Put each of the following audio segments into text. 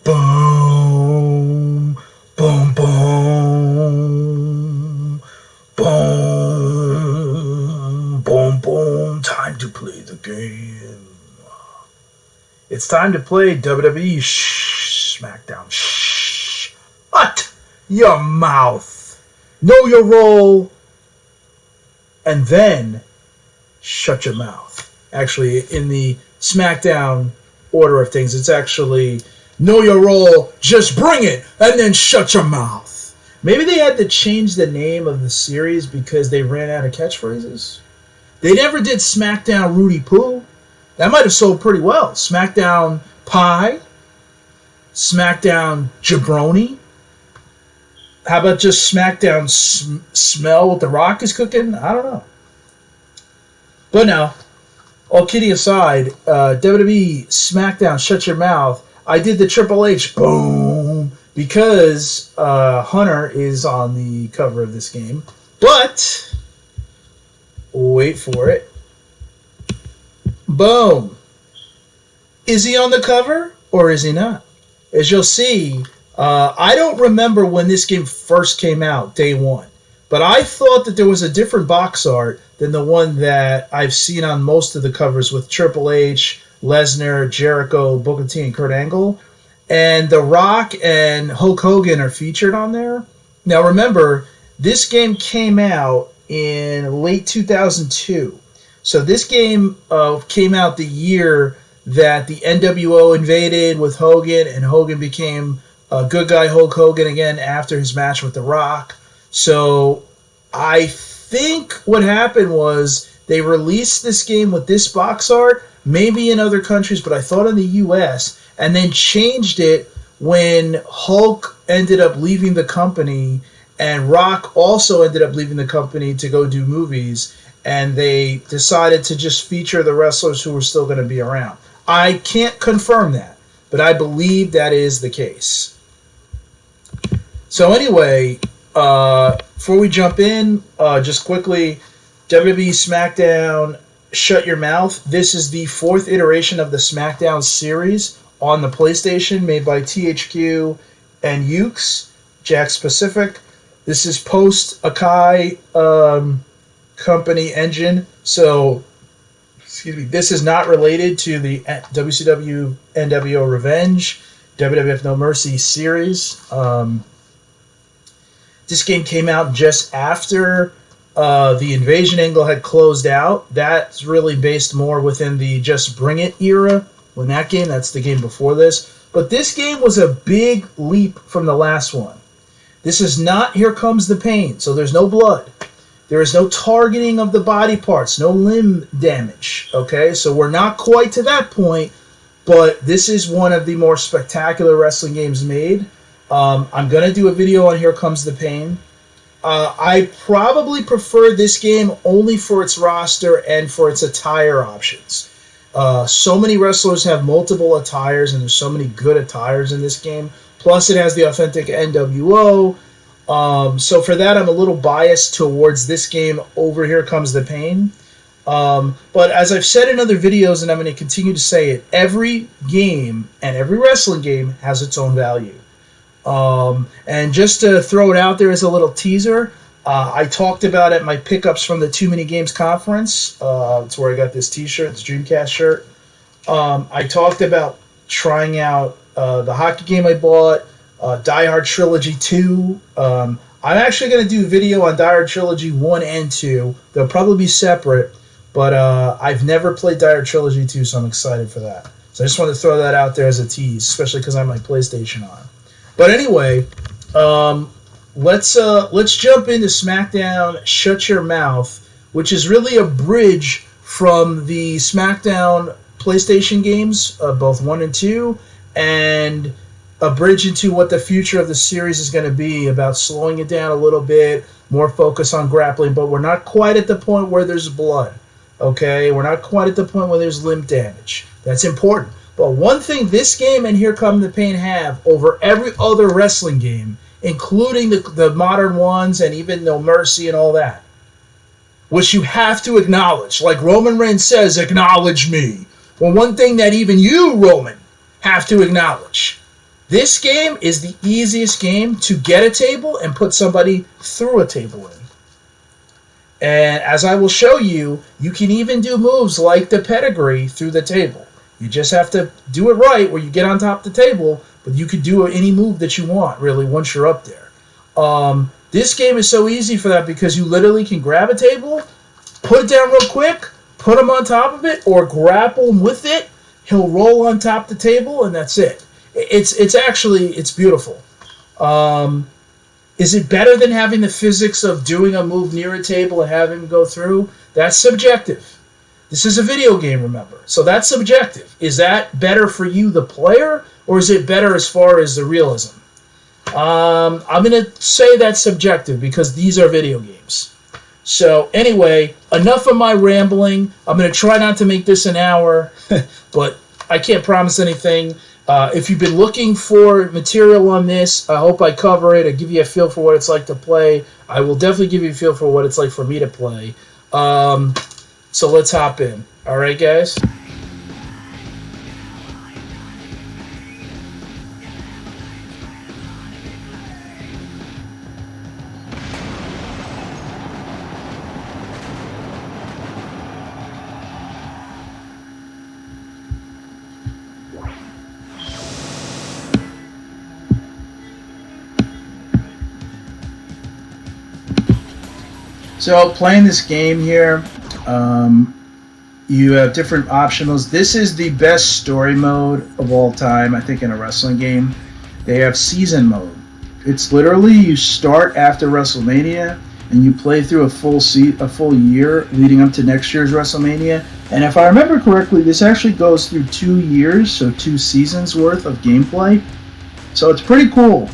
Boom, boom, boom, boom, boom, boom. Time to play the game. It's time to play WWE Smackdown. Shut your mouth. Know your role. And then shut your mouth. Actually, in the Smackdown order of things, it's actually know your role, just bring it, and then shut your mouth. Maybe they had to change the name of the series because they ran out of catchphrases. They never did Smackdown Rudy Poo. That might have sold pretty well. Smackdown Pie. Smackdown Jabroni. How about just Smackdown Smell what the Rock is cooking? I don't know. But no, all kidding aside, WWE Smackdown Shut Your Mouth. I did the Triple H boom because Hunter is on the cover of this game. But wait for it. Boom. Is he on the cover or is he not? As you'll see, I don't remember when this game first came out, day one. But I thought that there was a different box art than the one that I've seen on most of the covers with Triple H, Lesnar, Jericho, Booker T, and Kurt Angle. And The Rock and Hulk Hogan are featured on there. Now remember, this game came out in late 2002. So this game came out the year that the NWO invaded with Hogan, and Hogan became a good guy Hulk Hogan again after his match with The Rock. So I think what happened was they released this game with this box art, maybe in other countries, but I thought in the US, and then changed it when Hulk ended up leaving the company and Rock also ended up leaving the company to go do movies, and they decided to just feature the wrestlers who were still going to be around. I can't confirm that, but I believe that is the case. So anyway, before we jump in, just quickly, WWE Smackdown Shut Your Mouth. This is the fourth iteration of the Smackdown series on the PlayStation, made by THQ and Ukes, Jakks Pacific. This is post-Akai company engine, so excuse me. This is not related to the WCW NWO Revenge, WWF No Mercy series. This game came out just after the Invasion angle had closed out. That's really based more within the Just Bring It era. When that game, that's the game before this. But this game was a big leap from the last one. This is not Here Comes the Pain, so there's no blood. There is no targeting of the body parts, no limb damage. Okay, so we're not quite to that point, but this is one of the more spectacular wrestling games made. I'm going to do a video on Here Comes the Pain. I probably prefer this game only for its roster and for its attire options. So many wrestlers have multiple attires, and there's so many good attires in this game. Plus, it has the authentic NWO. So for that, I'm a little biased towards this game over Here Comes the Pain. But as I've said in other videos, and I'm going to continue to say it, every game and every wrestling game has its own value. And just to throw it out there as a little teaser, I talked about at my pickups from the Too Many Games conference. It's where I got this t-shirt, this Dreamcast shirt. I talked about trying out the hockey game I bought, Die Hard Trilogy 2. I'm actually going to do a video on Die Hard Trilogy 1 and 2. They'll probably be separate, but I've never played Die Hard Trilogy 2, so I'm excited for that. So I just wanted to throw that out there as a tease, especially because I have my PlayStation on. But anyway, let's jump into Smackdown Shut Your Mouth, which is really a bridge from the Smackdown PlayStation games, both 1 and 2, and a bridge into what the future of the series is going to be, about slowing it down a little bit, more focus on grappling, but we're not quite at the point where there's blood, okay? We're not quite at the point where there's limb damage. That's important. But one thing this game and Here Come the Pain have over every other wrestling game, including the modern ones and even No Mercy and all that, which you have to acknowledge. Like Roman Reigns says, acknowledge me. Well, one thing that even you, Roman, have to acknowledge This game is the easiest game to get a table and put somebody through a table in. And as I will show you, you can even do moves like the pedigree through the table. You just have to do it right where you get on top of the table, but you can do any move that you want, really, once you're up there. This game is so easy for that because you literally can grab a table, put it down real quick, put him on top of it, or grapple him with it. He'll roll on top of the table, and that's it. It's beautiful. Is it better than having the physics of doing a move near a table and having him go through? That's subjective. This is a video game, remember. So that's subjective. Is that better for you, the player, or is it better as far as the realism? I'm going to say that's subjective because these are video games. So anyway, enough of my rambling. I'm going to try not to make this an hour, but I can't promise anything. If you've been looking for material on this, I hope I cover it. I give you a feel for what it's like to play. I will definitely give you a feel for what it's like for me to play. So let's hop in. All right, guys? So playing this game here, you have different optionals. This is the best story mode of all time, I think, in a wrestling game. They have season mode. It's literally you start after WrestleMania and you play through a full year leading up to next year's WrestleMania. And if I remember correctly, this actually goes through 2 years, so 2 seasons worth of gameplay. So it's pretty cool.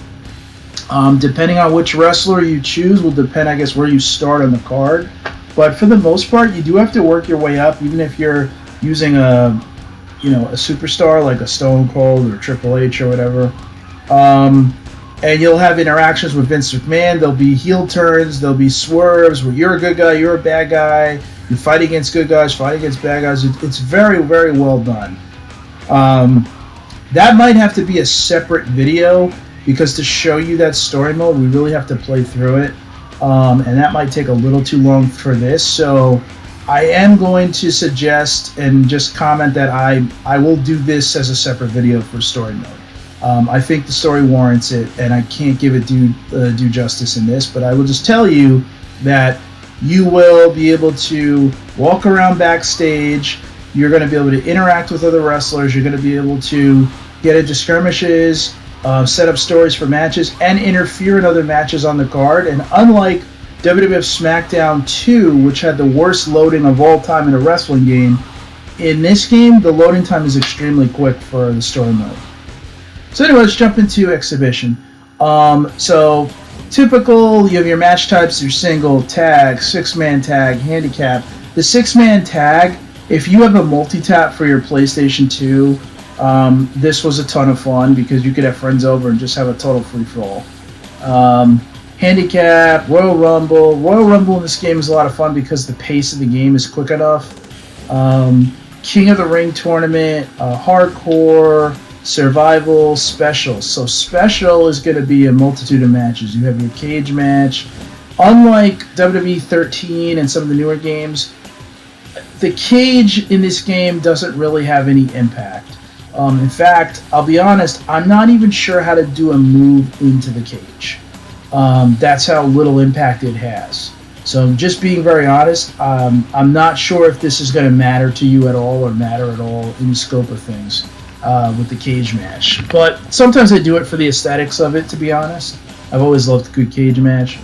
Depending on which wrestler you choose will depend, I guess, where you start on the card. But for the most part, you do have to work your way up, even if you're using a superstar like a Stone Cold or Triple H or whatever. And you'll have interactions with Vince McMahon. There'll be heel turns. There'll be swerves where you're a good guy, you're a bad guy. You fight against good guys, fight against bad guys. It's very, very well done. That might have to be a separate video, because to show you that story mode, we really have to play through it. And that might take a little too long for this. So I am going to suggest and just comment that I will do this as a separate video for story mode. I think the story warrants it, and I can't give it due justice in this, but I will just tell you that you will be able to walk around backstage. You're going to be able to interact with other wrestlers. You're going to be able to get into skirmishes, set up stories for matches, and interfere in other matches on the card. And unlike WWE Smackdown 2, which had the worst loading of all time in a wrestling game, in this game, the loading time is extremely quick for the story mode. So anyway, let's jump into Exhibition. So typical, you have your match types, your single, tag, 6-man tag, handicap. The 6-man tag, if you have a multi-tap for your PlayStation 2, this was a ton of fun because you could have friends over and just have a total free-for-all. Handicap, Royal Rumble. Royal Rumble in this game is a lot of fun because the pace of the game is quick enough. King of the Ring tournament, hardcore, survival, special. So special is going to be a multitude of matches. You have your cage match. Unlike WWE 13 and some of the newer games, the cage in this game doesn't really have any impact. In fact, I'll be honest, I'm not even sure how to do a move into the cage. That's how little impact it has. So just being very honest, I'm not sure if this is going to matter to you at all or matter at all in the scope of things with the cage match. But sometimes I do it for the aesthetics of it, to be honest. I've always loved a good cage match.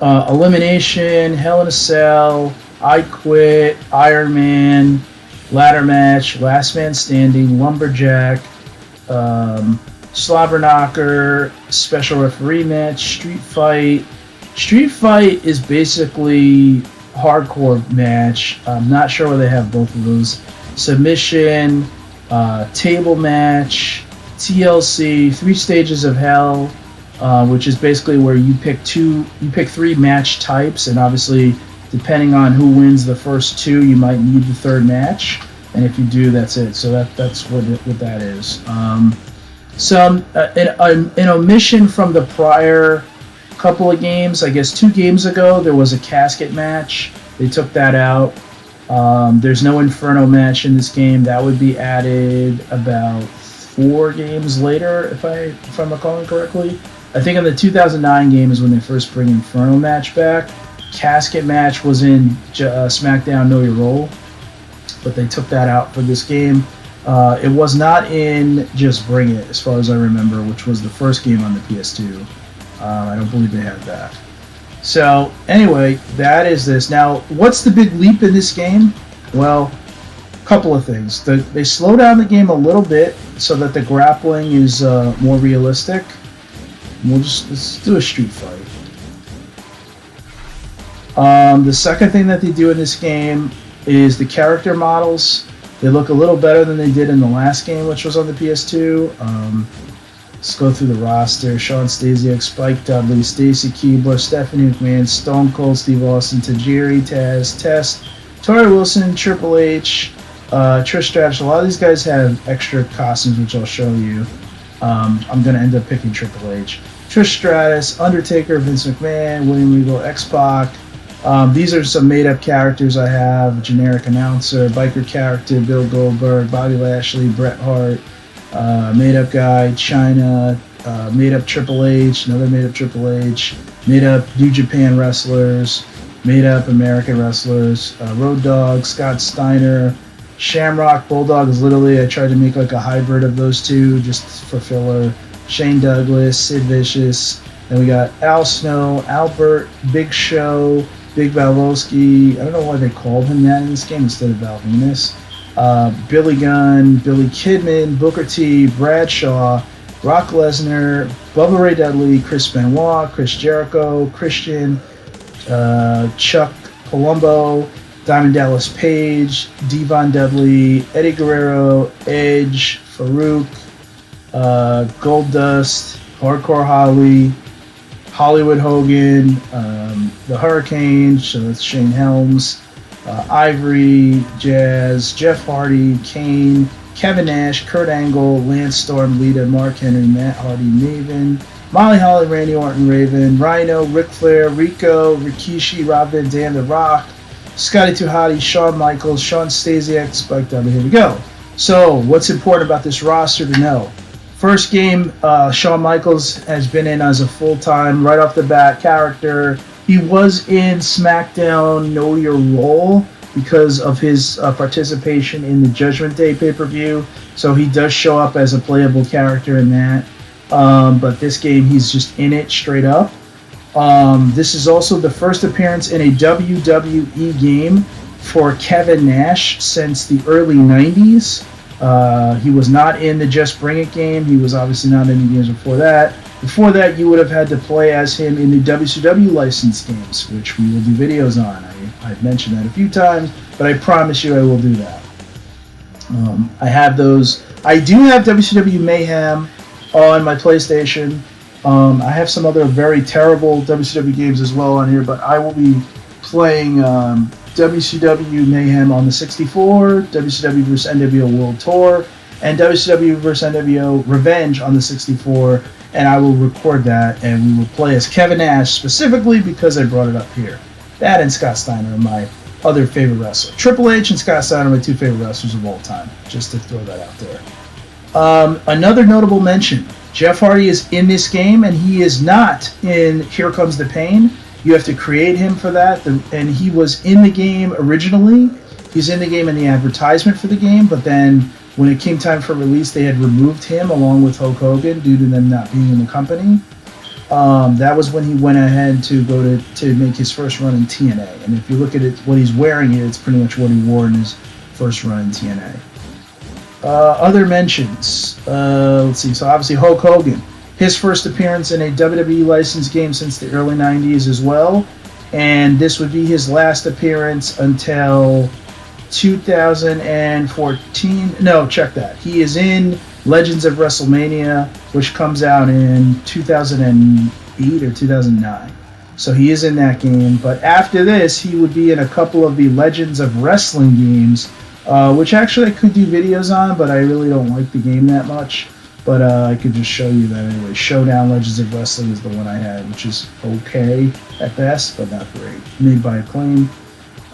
Elimination, Hell in a Cell, I Quit, Iron Man, Ladder Match, Last Man Standing, Lumberjack, Slobber Knocker, Special Referee Match, Street Fight. Street Fight is basically hardcore match. I'm not sure where they have both of those. Submission, Table Match, TLC, 3 Stages of Hell, which is basically where you pick 3 match types, and obviously depending on who wins the first 2, you might need the 3rd match, and if you do, that's it. So that's what that is. Some an omission from the prior couple of games. I guess 2 games ago there was a casket match. They took that out. There's no Inferno match in this game. That would be added about 4 games later, if I'm recalling correctly. I think in the 2009 game is when they first bring Inferno match back. Casket match was in SmackDown Know Your Role, but they took that out for this game. It was not in Just Bring It, as far as I remember, which was the first game on the PS2. I don't believe they had that. So, anyway, that is this. Now, what's the big leap in this game? Well, a couple of things. They slow down the game a little bit so that the grappling is more realistic. Let's do a street fight. The second thing that they do in this game is the character models. They look a little better than they did in the last game, which was on the PS2. Let's go through the roster. Shawn Stasiak, Spike Dudley, Stacy Keibler, Stephanie McMahon, Stone Cold Steve Austin, Tajiri, Taz, Test, Tori Wilson, Triple H, Trish Stratus. A lot of these guys have extra costumes, which I'll show you. I'm going to end up picking Triple H. Trish Stratus, Undertaker, Vince McMahon, William Regal, X-Pac. These are some made-up characters I have. Generic announcer, biker character, Bill Goldberg, Bobby Lashley, Bret Hart, made-up guy, China, made-up Triple H, another made-up Triple H, made-up New Japan wrestlers, made-up American wrestlers, Road Dogg, Scott Steiner, Shamrock, Bulldog is literally, I tried to make like a hybrid of those two just for filler, Shane Douglas, Sid Vicious, then we got Al Snow, Albert, Big Show, Big Valvoski. I don't know why they called him that in this game instead of Val Venus. Billy Gunn, Billy Kidman, Booker T, Bradshaw, Brock Lesnar, Bubba Ray Dudley, Chris Benoit, Chris Jericho, Christian, Chuck Palumbo, Diamond Dallas Page, Devon Dudley, Eddie Guerrero, Edge, Farouk, Goldust, Hardcore Holly, Hollywood Hogan, the Hurricane, so that's Shane Helms, Ivory, Jazz, Jeff Hardy, Kane, Kevin Nash, Kurt Angle, Lance Storm, Lita, Mark Henry, Matt Hardy, Maven, Molly Holly, Randy Orton, Raven, Rhino, Ric Flair, Rico, Rikishi, Rob Van Dam, The Rock, Scotty 2 Hotty, Shawn Michaels, Shawn Stasiak, Spike Dudley. Here we go. So, what's important about this roster to know? First game, Shawn Michaels has been in as a full-time, right off the bat character. He was in SmackDown Know Your Role because of his participation in the Judgment Day pay-per-view. So he does show up as a playable character in that. But this game, he's just in it straight up. This is also the first appearance in a WWE game for Kevin Nash since the early 90s. He was not in the Just Bring It game. He was obviously not in the games before that. Before that, you would have had to play as him in the WCW licensed games, which we will do videos on. I've mentioned that a few times, but I promise you I will do that. I have those. I do have WCW Mayhem on my PlayStation. I have some other very terrible WCW games as well on here, but I will be playing WCW Mayhem on the 64, WCW vs. NWO World Tour, and WCW vs. NWO Revenge on the 64, and I will record that, and we will play as Kevin Nash specifically because I brought it up here. That and Scott Steiner are my other favorite wrestlers. Triple H and Scott Steiner are my 2 favorite wrestlers of all time, just to throw that out there. Another notable mention, Jeff Hardy is in this game, and he is not in Here Comes the Pain. You have to create him for that, and he was in the game originally. He's in the game in the advertisement for the game, but then when it came time for release, they had removed him along with Hulk Hogan due to them not being in the company. That was when he went ahead to go to make his first run in TNA. And if you look at it, what he's wearing here, it's pretty much what he wore in his first run in TNA. Other mentions. Let's see. So obviously Hulk Hogan. His first appearance in a WWE licensed game since the early 90s as well. And this would be his last appearance until 2014. No, check that. He is in Legends of WrestleMania, which comes out in 2008 or 2009. So he is in that game. But after this, he would be in a couple of the Legends of Wrestling games, which actually I could do videos on, but I really don't like the game that much. But I could just show you that anyway. Showdown Legends of Wrestling is the one I had, which is okay at best, but not great. Made by Acclaim.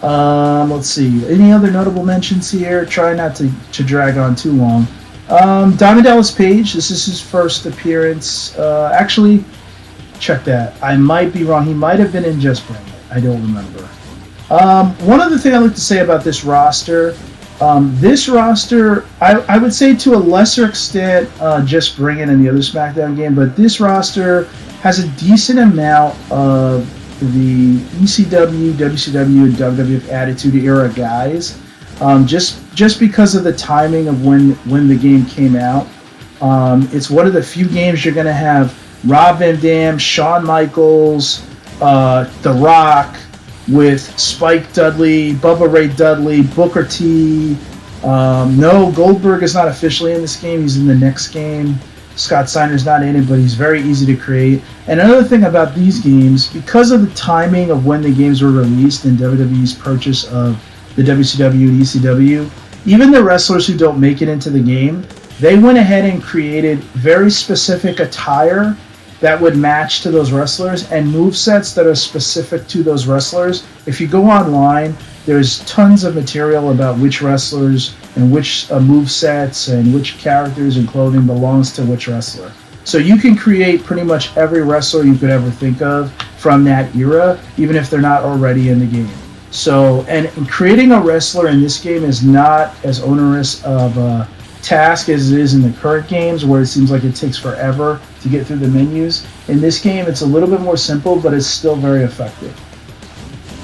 Let's see. Any other notable mentions here? Try not to drag on too long. Diamond Dallas Page. This is his first appearance. Actually, check that. I might be wrong. He might have been in Just Bring It. I don't remember. One other thing I'd like to say about this roster. This roster, I would say to a lesser extent, Just Bring It in the other SmackDown game, but this roster has a decent amount of the ECW, WCW, and WWF Attitude Era guys. Just because of the timing of when the game came out. It's one of the few games you're going to have Rob Van Dam, Shawn Michaels, The Rock, with Spike Dudley, Bubba Ray Dudley, Booker T. No, Goldberg is not officially in this game. He's in the next game. Scott Steiner's not in it, but he's very easy to create. And another thing about these games, because of the timing of when the games were released and WWE's purchase of the WCW and ECW, even the wrestlers who don't make it into the game, they went ahead and created very specific attire that would match to those wrestlers and movesets that are specific to those wrestlers. If you go online, there's tons of material about which wrestlers and which movesets and which characters and clothing belongs to which wrestler. So you can create pretty much every wrestler you could ever think of from that era, even if they're not already in the game. So, and creating a wrestler in this game is not as onerous of a task as it is in the current games, where it seems like it takes forever to get through the menus. In this game, it's a little bit more simple, but it's still very effective.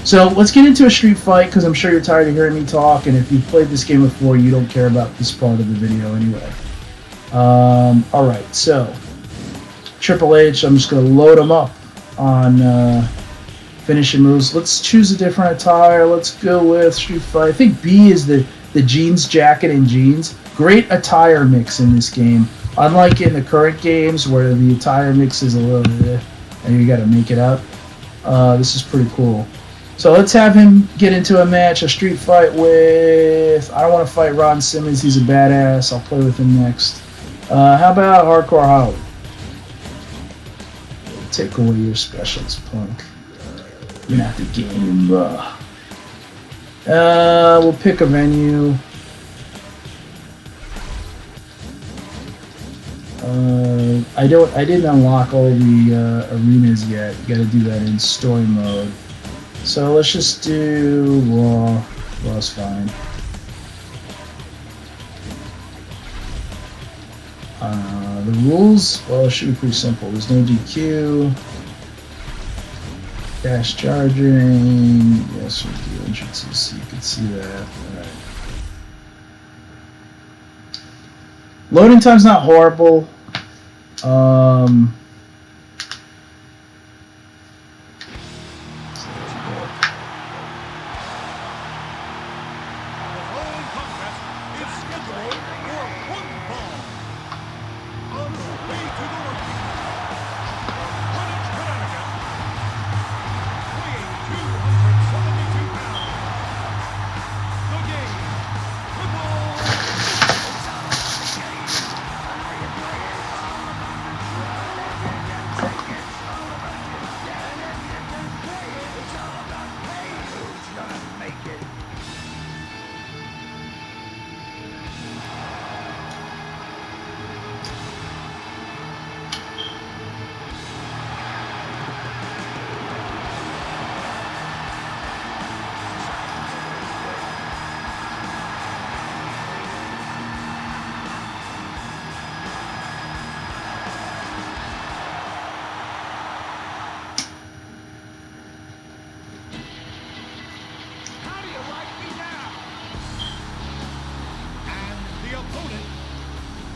So let's get into a street fight, because I'm sure you're tired of hearing me talk, and if you've played this game before, you don't care about this part of the video anyway. Alright, so Triple H, I'm just going to load him up on finishing moves. Let's choose a different attire. Let's go with street fight. I think B is the jeans jacket and jeans. Great attire mix in this game. Unlike in the current games where the attire mix is a little bit, and you got to make it up. This is pretty cool. So let's have him get into a match, a street fight with... I don't want to fight Ron Simmons. He's a badass. I'll play with him next. How about Hardcore Holly? Take away your specials, punk. You're not the game. We'll pick a venue. I didn't unlock all the arenas yet. You gotta do that in story mode. So let's just do Raw. Raw's fine. The rules, well, it should be pretty simple. There's no DQ. Fast charging. Yes, we do entrances, so you can see that. Alright. Loading time's not horrible.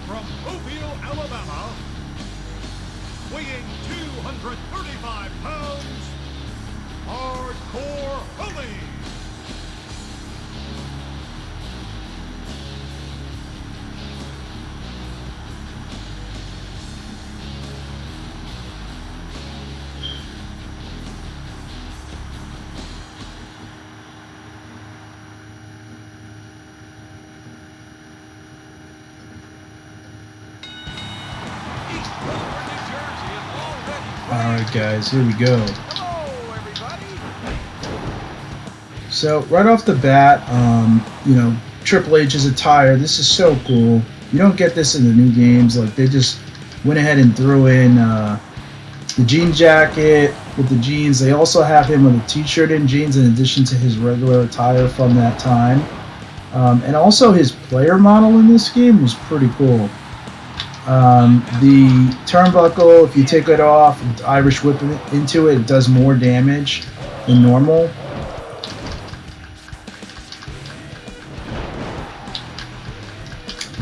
From Mobile, Alabama, weighing 235 pounds, Hardcore Holly. Alright guys, here we go. Hello, everybody. So right off the bat, you know, Triple H's attire, this is so cool. You don't get this in the new games. Like, they just went ahead and threw in the jean jacket with the jeans. They also have him with a t-shirt and jeans in addition to his regular attire from that time. And also his player model in this game was pretty cool. The turnbuckle, if you take it off, Irish whip into it, it does more damage than normal.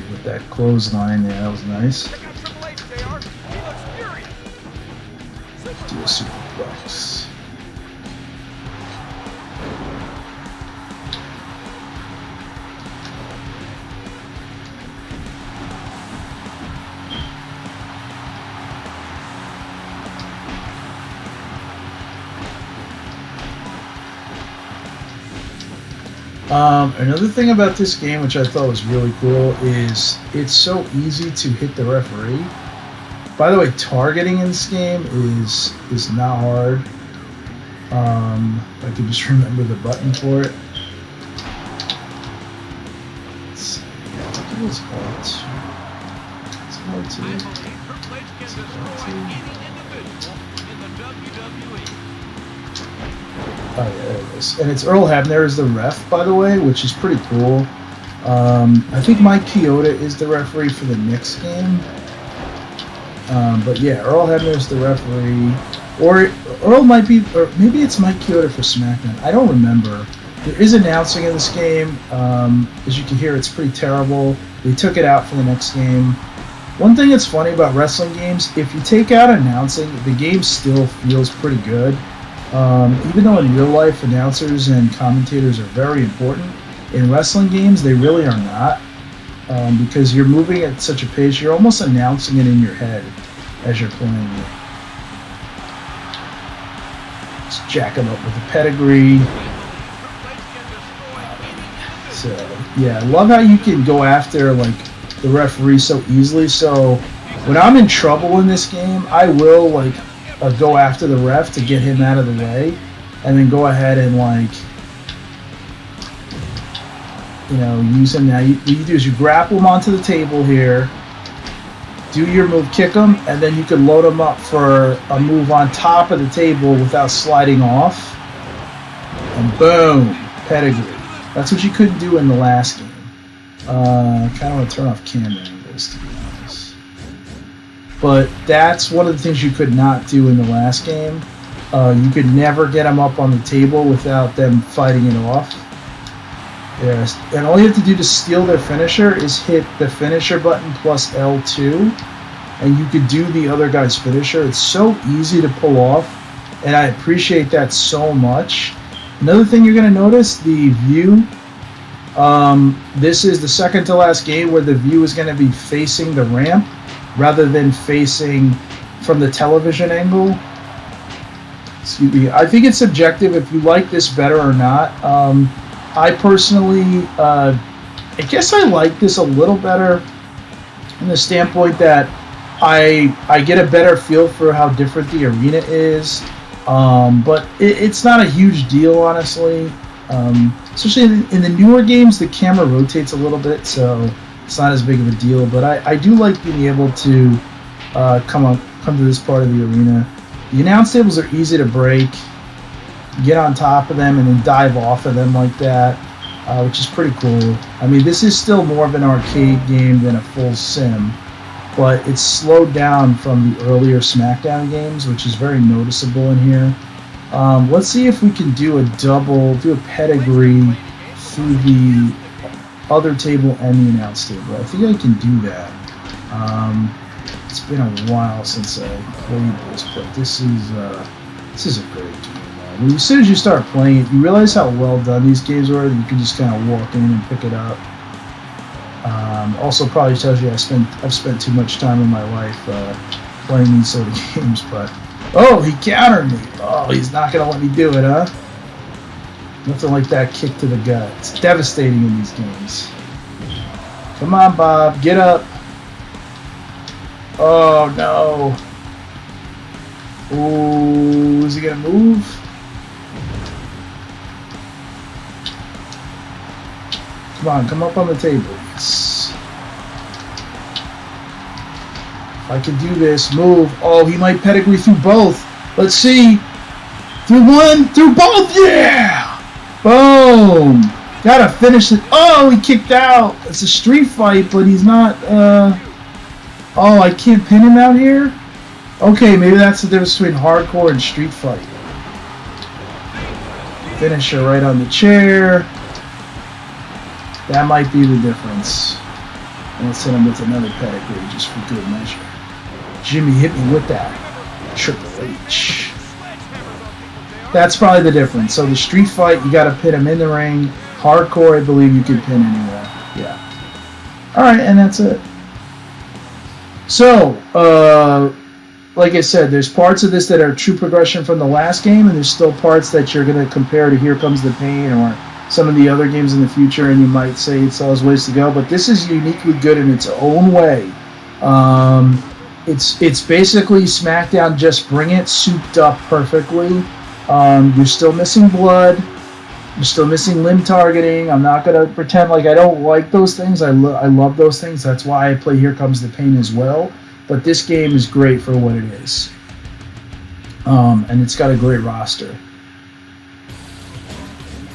With that clothesline there, that was nice. Check out Triple H, JR. He looks furious. Do a superplex. Another thing about this game, which I thought was really cool, is it's so easy to hit the referee. By the way, targeting in this game is not hard. If I could just remember the button for it. Let's see. I think it was R2. It's R2. I believe Triple H can destroy any individual in the WWE. Oh yeah, there it is. And it's Earl Hebner is the ref, by the way, which is pretty cool. I think Mike Chioda is the referee for the Knicks game. But yeah, Earl Hebner is the referee. Or Earl might be, or maybe it's Mike Chioda for SmackDown. I don't remember. There is announcing in this game. As you can hear, it's pretty terrible. They took it out for the next game. One thing that's funny about wrestling games, if you take out announcing, the game still feels pretty good. Even though in real life announcers and commentators are very important, in wrestling games they really are not, because you're moving at such a pace, you're almost announcing it in your head as you're playing it. Just jack him up with a pedigree. So yeah, I love how you can go after like the referee so easily. So when I'm in trouble in this game, I will like go after the ref to get him out of the way, and then go ahead and like, you know, use him. Now what you do is you grapple him onto the table here, do your move, kick him, and then you can load him up for a move on top of the table without sliding off, and boom, pedigree. That's what you couldn't do in the last game. Kind of want to turn off camera angles, to be honest. But that's one of the things you could not do in the last game. You could never get them up on the table without them fighting it off. Yes, and all you have to do to steal their finisher is hit the finisher button plus L2, and you could do the other guy's finisher. It's so easy to pull off, and I appreciate that so much. Another thing you're going to notice, the view. This is the second to last game where the view is going to be facing the ramp rather than facing from the television angle. Excuse me. I think it's subjective if you like this better or not. I personally, I guess I like this a little better from the standpoint that I get a better feel for how different the arena is. But it's not a huge deal, honestly. Especially in the newer games, the camera rotates a little bit, so it's not as big of a deal. But I do like being able to come to this part of the arena. The announce tables are easy to break. Get on top of them and then dive off of them like that, which is pretty cool. I mean, this is still more of an arcade game than a full sim, but it's slowed down from the earlier SmackDown games, which is very noticeable in here. Let's see if we can do a pedigree through the other table and the announce table. I think I can do that. It's been a while since I played this, but this is a great game. As soon as you start playing it, you realize how well done these games are. You can just kind of walk in and pick it up. Also, probably tells you I've spent too much time in my life playing these sort of games. But oh, he countered me. Oh, he's not gonna let me do it, huh? Nothing like that kick to the gut. It's devastating in these games. Come on, Bob, get up. Oh no. Ooh, is he gonna move? Come on, come up on the table. Yes. If I can do this, move. Oh, he might pedigree through both. Let's see. Through one, through both. Yeah! Boom! Gotta finish it. Oh, he kicked out. It's a street fight, but he's not, Oh, I can't pin him out here? Okay, maybe that's the difference between hardcore and street fight. Finisher right on the chair. That might be the difference. Let's hit him with another pedigree just for good measure. Jimmy hit me with that. Triple H. That's probably the difference. So the street fight, you got to pin him in the ring. Hardcore, I believe you can pin anywhere. Yeah. All right, and that's it. So, like I said, there's parts of this that are true progression from the last game, and there's still parts that you're going to compare to Here Comes the Pain or some of the other games in the future, and you might say it still has ways to go. But this is uniquely good in its own way. It's basically SmackDown Just Bring It souped up perfectly. You're still missing blood. You're still missing limb targeting. I'm not going to pretend like I don't like those things. I love those things. That's why I play Here Comes the Pain as well. But this game is great for what it is. And it's got a great roster.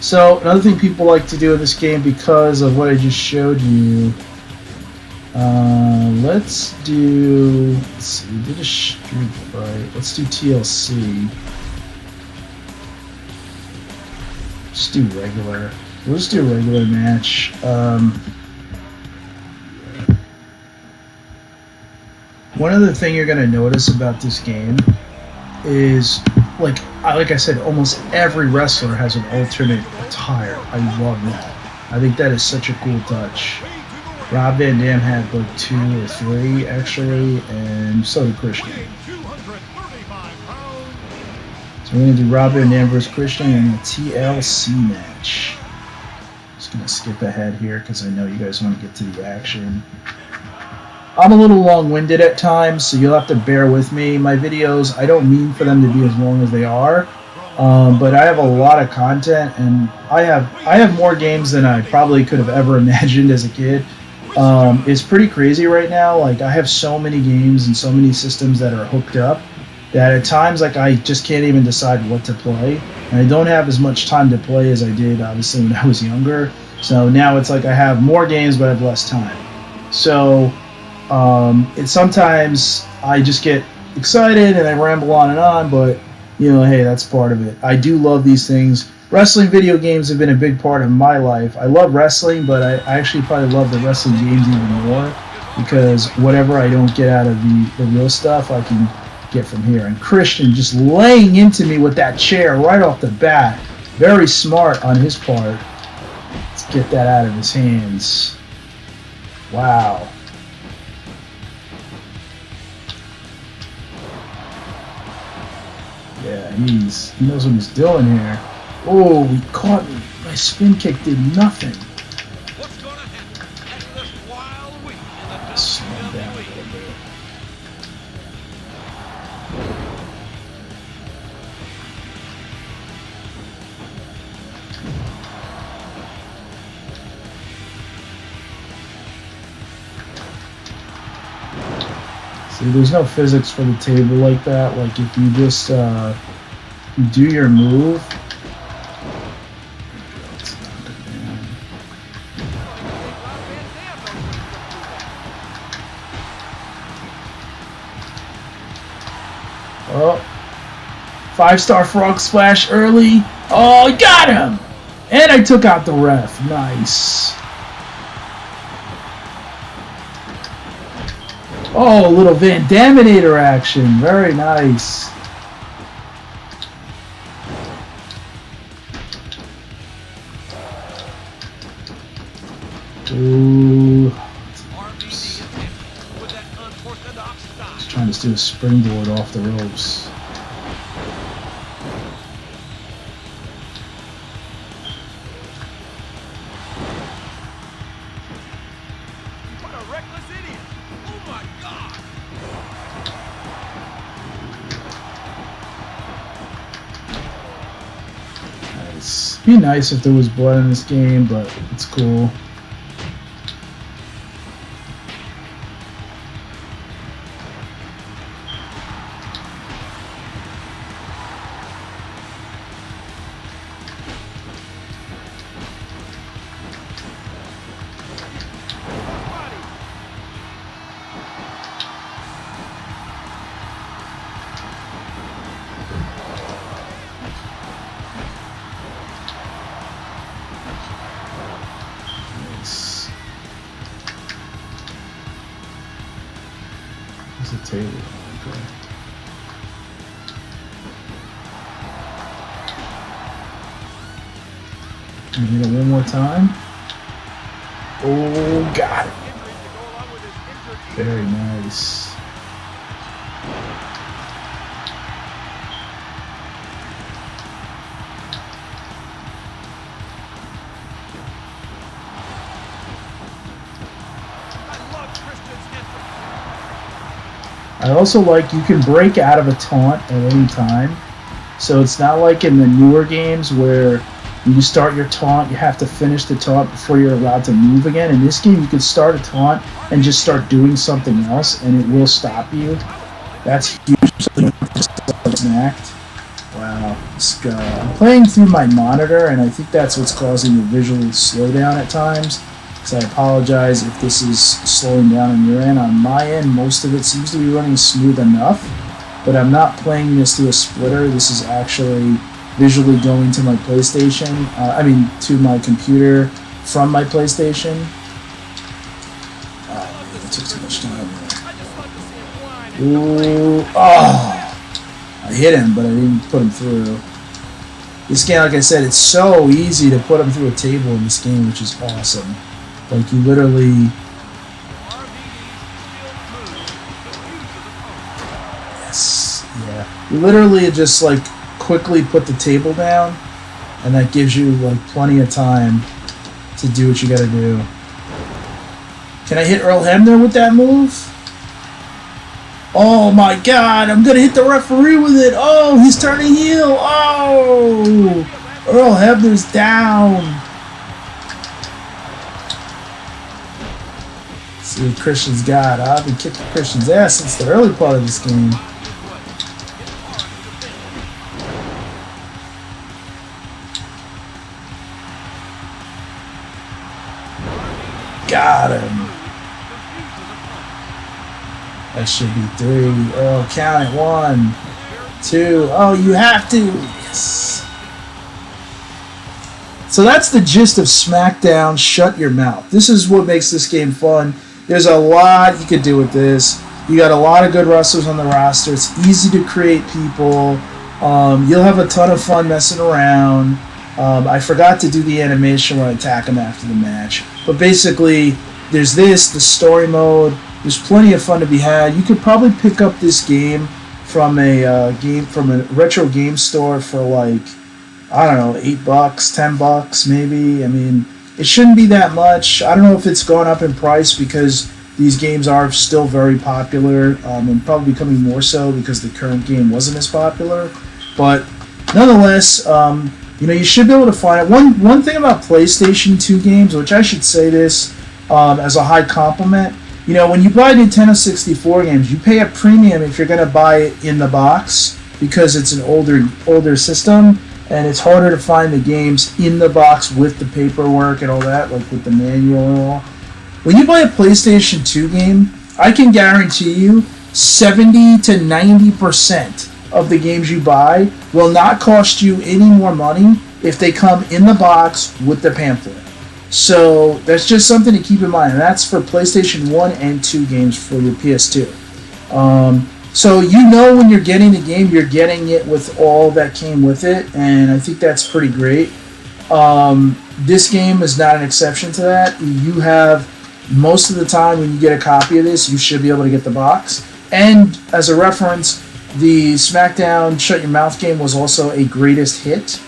So, another thing people like to do in this game because of what I just showed you. Let's see, we did a street fight. Let's do TLC. Just do regular. We'll just do a regular match. One other thing you're going to notice about this game is, like I said, almost every wrestler has an alternate attire. I love that. I think that is such a cool touch. Rob Van Dam had like 2 or 3 actually, and so did Christian. So we're going to do Rob Van Dam versus Christian in a TLC match. Just going to skip ahead here because I know you guys want to get to the action. I'm a little long-winded at times, so you'll have to bear with me. My videos, I don't mean for them to be as long as they are, but I have a lot of content, and I have more games than I probably could have ever imagined as a kid. It's pretty crazy right now. Like, I have so many games and so many systems that are hooked up that at times, like, I just can't even decide what to play. And I don't have as much time to play as I did, obviously, when I was younger. So now it's like I have more games, but I have less time. So it's sometimes I just get excited and I ramble on, but, you know, hey, that's part of it. I do love these things. Wrestling video games have been a big part of my life. I love wrestling, but I actually probably love the wrestling games even more because whatever I don't get out of the real stuff, I can get from here. And Christian just laying into me with that chair right off the bat. Very smart on his part. Let's get that out of his hands. Wow. Yeah, he knows what he's doing here. Oh, he caught me. My spin kick did nothing. What's going to happen after this wild week in the Slow down a WWE? little bit. See, there's no physics for the table like that. Like, if you just you do your move. Let's knock it down. Oh, 5-star frog splash early. Oh, I got him! And I took out the ref. Nice. Oh, a little Van Daminator action. Very nice. Ooh. Just trying to do a springboard off the ropes. What a reckless idiot! Oh my God! Be nice if there was blood in this game, but it's cool. There's a table. Okay. Can we hit it one more time? Oh, got it. Very nice. I also like you can break out of a taunt at any time. So it's not like in the newer games where when you start your taunt, you have to finish the taunt before you're allowed to move again. In this game, you can start a taunt and just start doing something else, and it will stop you. That's usually smacked. Wow. I'm playing through my monitor, and I think that's what's causing the visual slow down at times. So I apologize if this is slowing down on your end. On my end, most of it seems to be running smooth enough, but I'm not playing this through a splitter. This is actually visually going to my PlayStation, to my computer from my PlayStation. Oh, it took too much time. Ooh, I hit him, but I didn't put him through. This game, like I said, it's so easy to put him through a table in this game, which is awesome. Like, you literally... Yes, yeah. You literally just, like, quickly put the table down, and that gives you, like, plenty of time to do what you gotta do. Can I hit Earl Hebner with that move? Oh my god, I'm gonna hit the referee with it! Oh, he's turning heel! Oh! Earl Hebner's down! See what Christian's got. I've been kicking Christian's ass since the early part of this game. Got him. That should be 3. Oh, count it. 1, 2. Oh, you have to. Yes. So that's the gist of SmackDown. Shut your mouth. This is what makes this game fun. There's a lot you could do with this. You got a lot of good wrestlers on the roster. It's easy to create people. You'll have a ton of fun messing around. I forgot to do the animation when I attack them after the match. But basically, there's this, the story mode. There's plenty of fun to be had. You could probably pick up this game from a retro game store for like, I don't know, $8, $10 maybe. I mean, it shouldn't be that much. I don't know if it's gone up in price because these games are still very popular, and probably becoming more so because the current game wasn't as popular. But nonetheless, you should be able to find it. One thing about PlayStation 2 games, which I should say this as a high compliment, when you buy Nintendo 64 games, you pay a premium if you're going to buy it in the box because it's an older system, and it's harder to find the games in the box with the paperwork and all that, like with the manual and all. When you buy a PlayStation 2 game, I can guarantee you 70 to 90% of the games you buy will not cost you any more money if they come in the box with the pamphlet. So that's just something to keep in mind. And that's for PlayStation 1 and 2 games for your PS2. So when you're getting the game, you're getting it with all that came with it, and I think that's pretty great. This game is not an exception to that. You have, most of the time when you get a copy of this, you should be able to get the box. And as a reference, the SmackDown Shut Your Mouth game was also a greatest hit,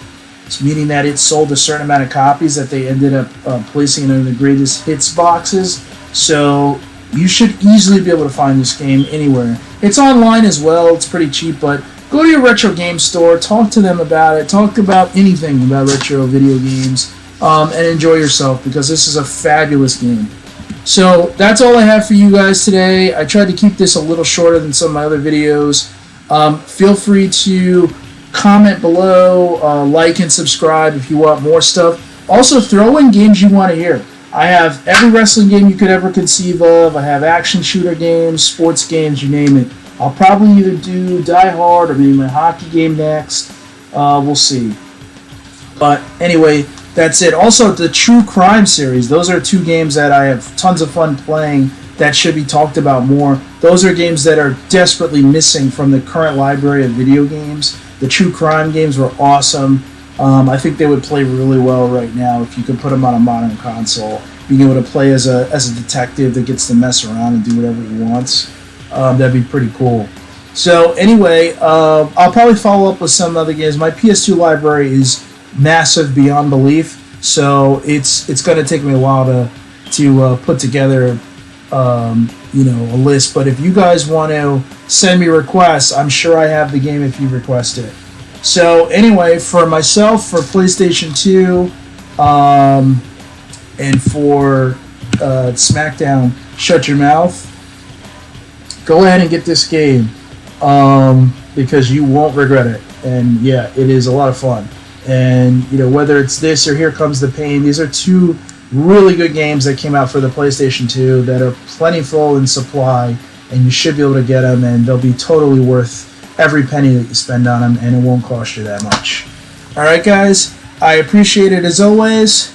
meaning that it sold a certain amount of copies that they ended up placing in the greatest hits boxes. So you should easily be able to find this game anywhere. It's online as well. It's pretty cheap, but go to your retro game store, talk to them about it, talk about anything about retro video games, and enjoy yourself, because this is a fabulous game. So that's all I have for you guys today. I tried to keep this a little shorter than some of my other videos. Feel free to comment below, like and subscribe if you want more stuff. Also, throw in games you want to hear. I have every wrestling game you could ever conceive of. I have action shooter games, sports games, you name it. I'll probably either do Die Hard or maybe my hockey game next. We'll see. But anyway, that's it. Also, the True Crime series. Those are 2 games that I have tons of fun playing that should be talked about more. Those are games that are desperately missing from the current library of video games. The True Crime games were awesome. I think they would play really well right now if you could put them on a modern console. Being able to play as a detective that gets to mess around and do whatever he wants, that'd be pretty cool. So anyway, I'll probably follow up with some other games. My PS2 library is massive beyond belief, so it's going to take me a while to put together a list. But if you guys want to send me requests, I'm sure I have the game if you request it. So anyway, for myself, for PlayStation 2, and for Smackdown, shut your mouth. Go ahead and get this game, because you won't regret it. And yeah, it is a lot of fun. And whether it's this or Here Comes the Pain, these are 2 really good games that came out for the PlayStation 2 that are plentiful in supply, and you should be able to get them, and they'll be totally worth every penny that you spend on them, and it won't cost you that much. Alright guys, I appreciate it as always.